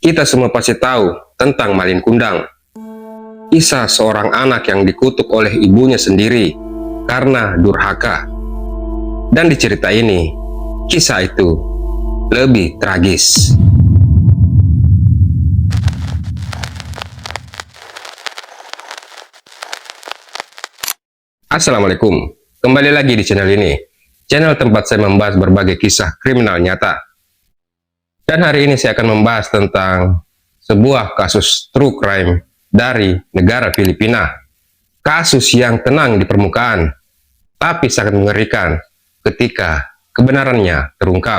Kita semua pasti tahu tentang Malin Kundang. Kisah seorang anak yang dikutuk oleh ibunya sendiri karena durhaka. Dan di cerita ini, kisah itu lebih tragis. Assalamualaikum, kembali lagi di channel ini. Channel tempat saya membahas berbagai kisah kriminal nyata. Dan hari ini saya akan membahas tentang sebuah kasus true crime dari negara Filipina. Kasus yang tenang di permukaan, tapi sangat mengerikan ketika kebenarannya terungkap.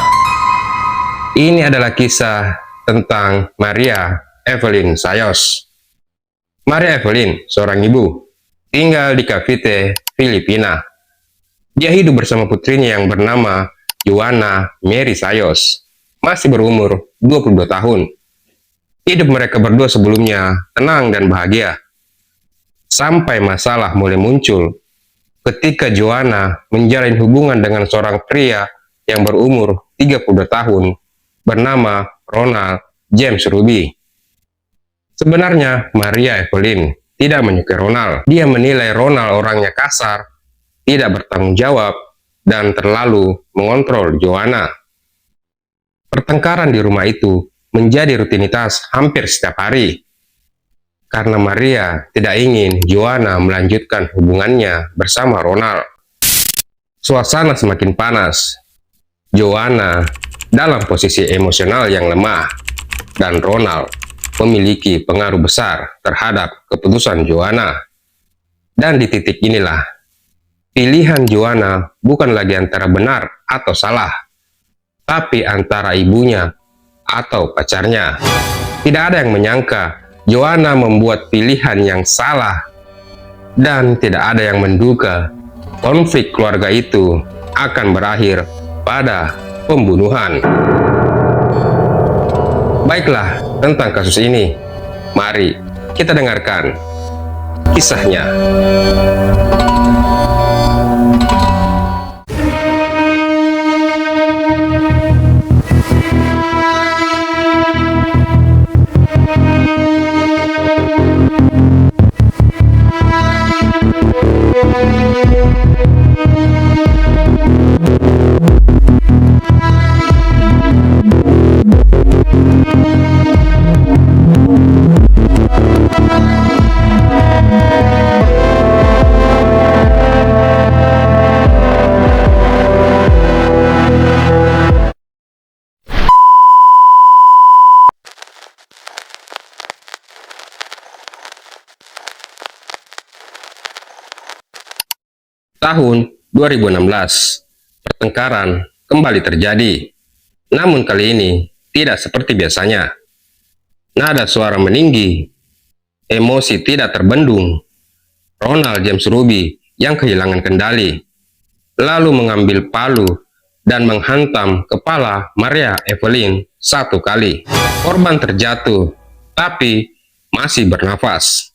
Ini adalah kisah tentang Maria Evelyn Sayos. Maria Evelyn, seorang ibu, tinggal di Cavite, Filipina. Dia hidup bersama putrinya yang bernama Joanna Mary Sayos. Masih berumur 22 tahun. Hidup mereka berdua sebelumnya tenang dan bahagia. Sampai masalah mulai muncul ketika Joanna menjalin hubungan dengan seorang pria yang berumur 32 tahun bernama Ronald James Ruby. Sebenarnya Maria Evelyn tidak menyukai Ronald. Dia menilai Ronald orangnya kasar, tidak bertanggung jawab, dan terlalu mengontrol Joanna. Pertengkaran di rumah itu menjadi rutinitas hampir setiap hari, karena Maria tidak ingin Joanna melanjutkan hubungannya bersama Ronald. Suasana semakin panas. Joanna dalam posisi emosional yang lemah, dan Ronald memiliki pengaruh besar terhadap keputusan Joanna. Dan di titik inilah, pilihan Joanna bukan lagi antara benar atau salah, tapi antara ibunya atau pacarnya. Tidak ada yang menyangka Joanna membuat pilihan yang salah, dan tidak ada yang menduga konflik keluarga itu akan berakhir pada pembunuhan. Baiklah, tentang kasus ini, mari kita dengarkan kisahnya. Tahun 2016, pertengkaran kembali terjadi. Namun kali ini tidak seperti biasanya. Nada suara meninggi, emosi tidak terbendung. Ronald James Ruby yang kehilangan kendali, lalu mengambil palu dan menghantam kepala Maria Evelyn satu kali. Korban terjatuh, tapi masih bernafas.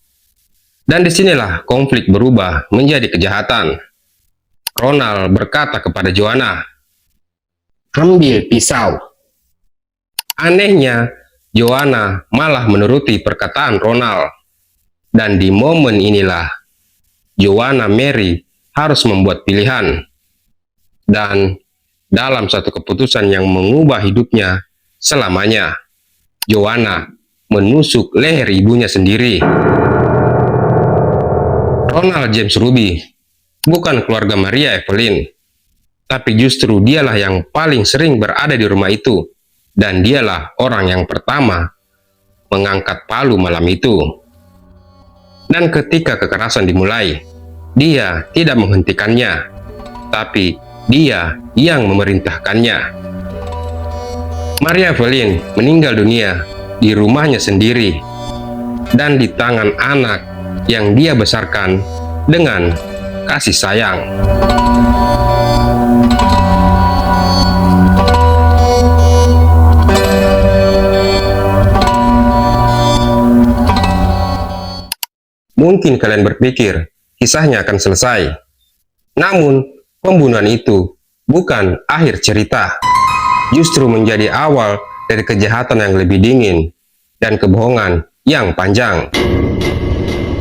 Dan disinilah konflik berubah menjadi kejahatan. Ronald berkata kepada Joanna, "Ambil pisau." Anehnya, Joanna malah menuruti perkataan Ronald. Dan di momen inilah, Joanna Mary harus membuat pilihan. Dan dalam satu keputusan yang mengubah hidupnya selamanya, Joanna menusuk leher ibunya sendiri. Ronald James Ruby bukan keluarga Maria Evelyn, tapi justru dialah yang paling sering berada di rumah itu, dan dialah orang yang pertama mengangkat palu malam itu. Dan ketika kekerasan dimulai, dia tidak menghentikannya, tapi dia yang memerintahkannya. Maria Evelyn meninggal dunia di rumahnya sendiri, dan di tangan anak yang dia besarkan dengan kasih sayang. Mungkin kalian berpikir kisahnya akan selesai. Namun, pembunuhan itu bukan akhir cerita. Justru menjadi awal dari kejahatan yang lebih dingin, dan kebohongan yang panjang.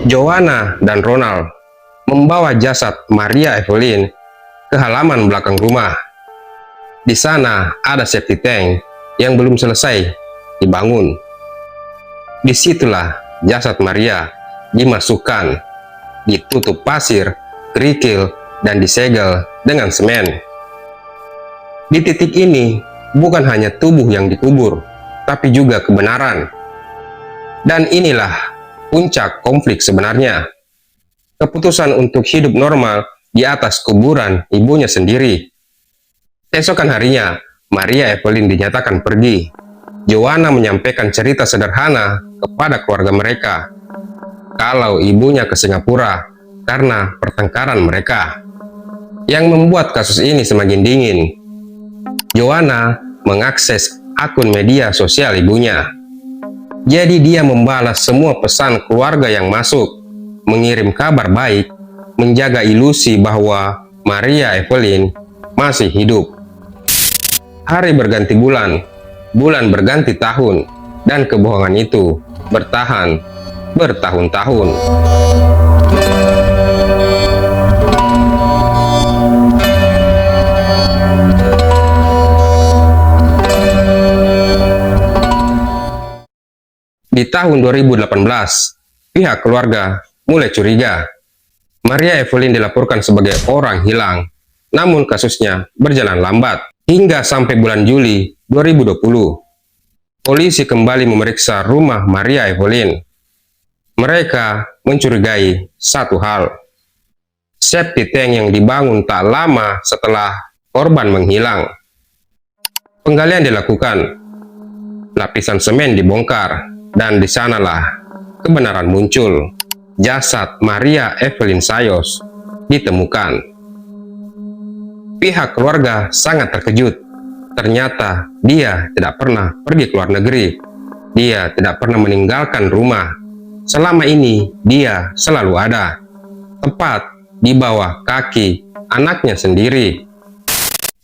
Joanna dan Ronald membawa jasad Maria Evelyn ke halaman belakang rumah. Di sana ada safety tank yang belum selesai dibangun. Disitulah jasad Maria dimasukkan, ditutup pasir, kerikil, dan disegel dengan semen. Di titik ini, bukan hanya tubuh yang dikubur, tapi juga kebenaran. Dan inilah puncak konflik sebenarnya. Keputusan untuk hidup normal di atas kuburan ibunya sendiri. Esokan harinya, Maria Evelyn dinyatakan pergi. Joanna menyampaikan cerita sederhana kepada keluarga mereka, kalau ibunya ke Singapura karena pertengkaran mereka. Yang membuat kasus ini semakin dingin, Joanna mengakses akun media sosial ibunya. Jadi dia membalas semua pesan keluarga yang masuk, mengirim kabar baik, menjaga ilusi bahwa Maria Evelyn masih hidup. Hari berganti bulan, bulan berganti tahun, dan kebohongan itu bertahan bertahun-tahun. Di tahun 2018, pihak keluarga mulai curiga. Maria Evelyn dilaporkan sebagai orang hilang, namun kasusnya berjalan lambat. Hingga sampai bulan Juli 2020, polisi kembali memeriksa rumah Maria Evelyn. Mereka mencurigai satu hal. Safety tank yang dibangun tak lama setelah korban menghilang. Penggalian dilakukan, lapisan semen dibongkar, dan di sanalah kebenaran muncul. Jasad Maria Evelyn Sayos ditemukan. Pihak keluarga sangat terkejut. Ternyata dia tidak pernah pergi ke luar negeri. Dia tidak pernah meninggalkan rumah. Selama ini dia selalu ada, tepat di bawah kaki anaknya sendiri.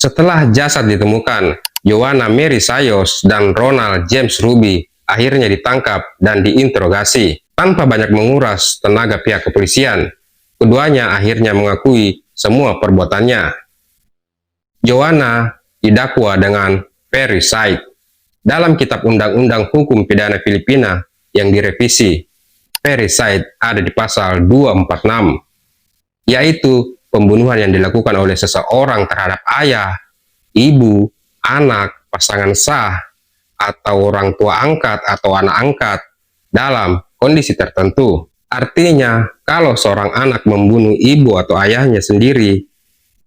Setelah jasad ditemukan, Joanna Mary Sayos dan Ronald James Ruby akhirnya ditangkap dan diinterogasi. Tanpa banyak menguras tenaga pihak kepolisian, keduanya akhirnya mengakui semua perbuatannya. Joanna didakwa dengan parricide. Dalam Kitab Undang-Undang Hukum Pidana Filipina yang direvisi, parricide ada di pasal 246, yaitu pembunuhan yang dilakukan oleh seseorang terhadap ayah, ibu, anak, pasangan sah, atau orang tua angkat atau anak angkat dalam kondisi tertentu. Artinya, kalau seorang anak membunuh ibu atau ayahnya sendiri,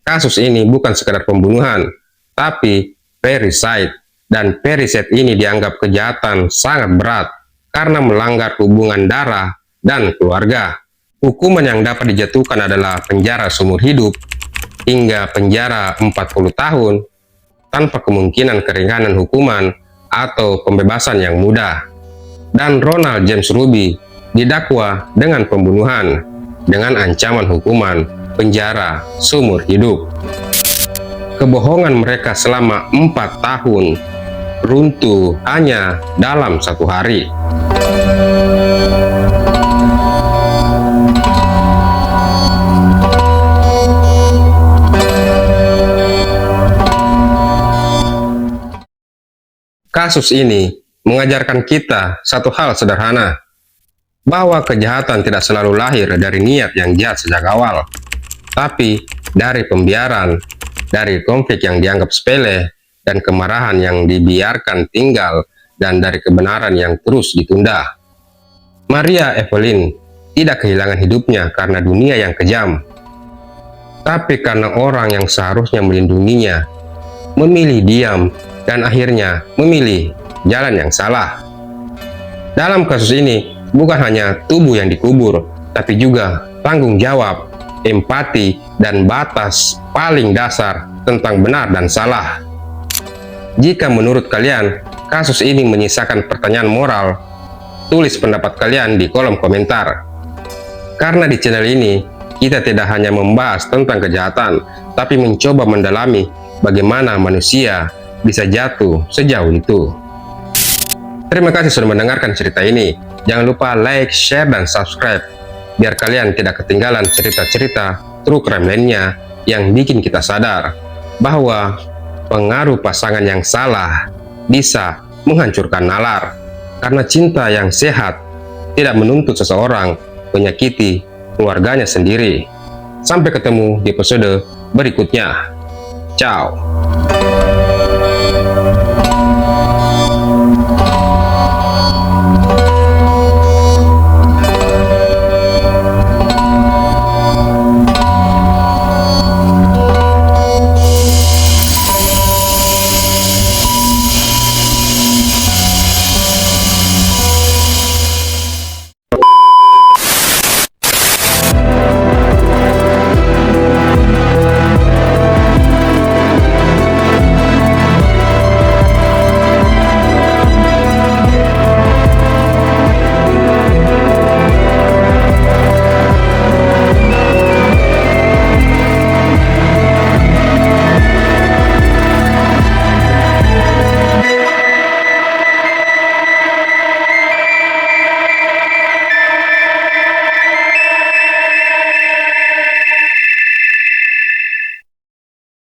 kasus ini bukan sekedar pembunuhan, tapi parricide. Dan parricide ini dianggap kejahatan sangat berat karena melanggar hubungan darah dan keluarga. Hukuman yang dapat dijatuhkan adalah penjara seumur hidup hingga penjara 40 tahun tanpa kemungkinan keringanan hukuman atau pembebasan yang mudah. Dan Ronald James Ruby didakwa dengan pembunuhan dengan ancaman hukuman penjara seumur hidup. Kebohongan mereka selama 4 tahun runtuh hanya dalam 1 hari. Kasus ini mengajarkan kita satu hal sederhana, bahwa kejahatan tidak selalu lahir dari niat yang jahat sejak awal, tapi dari pembiaran, dari konflik yang dianggap sepele, dan kemarahan yang dibiarkan tinggal, dan dari kebenaran yang terus ditunda. Maria Evelyn tidak kehilangan hidupnya karena dunia yang kejam, tapi karena orang yang seharusnya melindunginya memilih diam dan akhirnya memilih jalan yang salah. Dalam kasus ini, bukan hanya tubuh yang dikubur, tapi juga tanggung jawab, empati, dan batas paling dasar tentang benar dan salah. Jika menurut kalian kasus ini menyisakan pertanyaan moral, tulis pendapat kalian di kolom komentar. Karena di channel ini, kita tidak hanya membahas tentang kejahatan, tapi mencoba mendalami bagaimana manusia bisa jatuh sejauh itu. Terima kasih sudah mendengarkan cerita ini. Jangan lupa like, share, dan subscribe, biar kalian tidak ketinggalan cerita-cerita true crime lainnya yang bikin kita sadar bahwa pengaruh pasangan yang salah bisa menghancurkan nalar, karena cinta yang sehat tidak menuntut seseorang menyakiti keluarganya sendiri. Sampai ketemu di episode berikutnya. Ciao.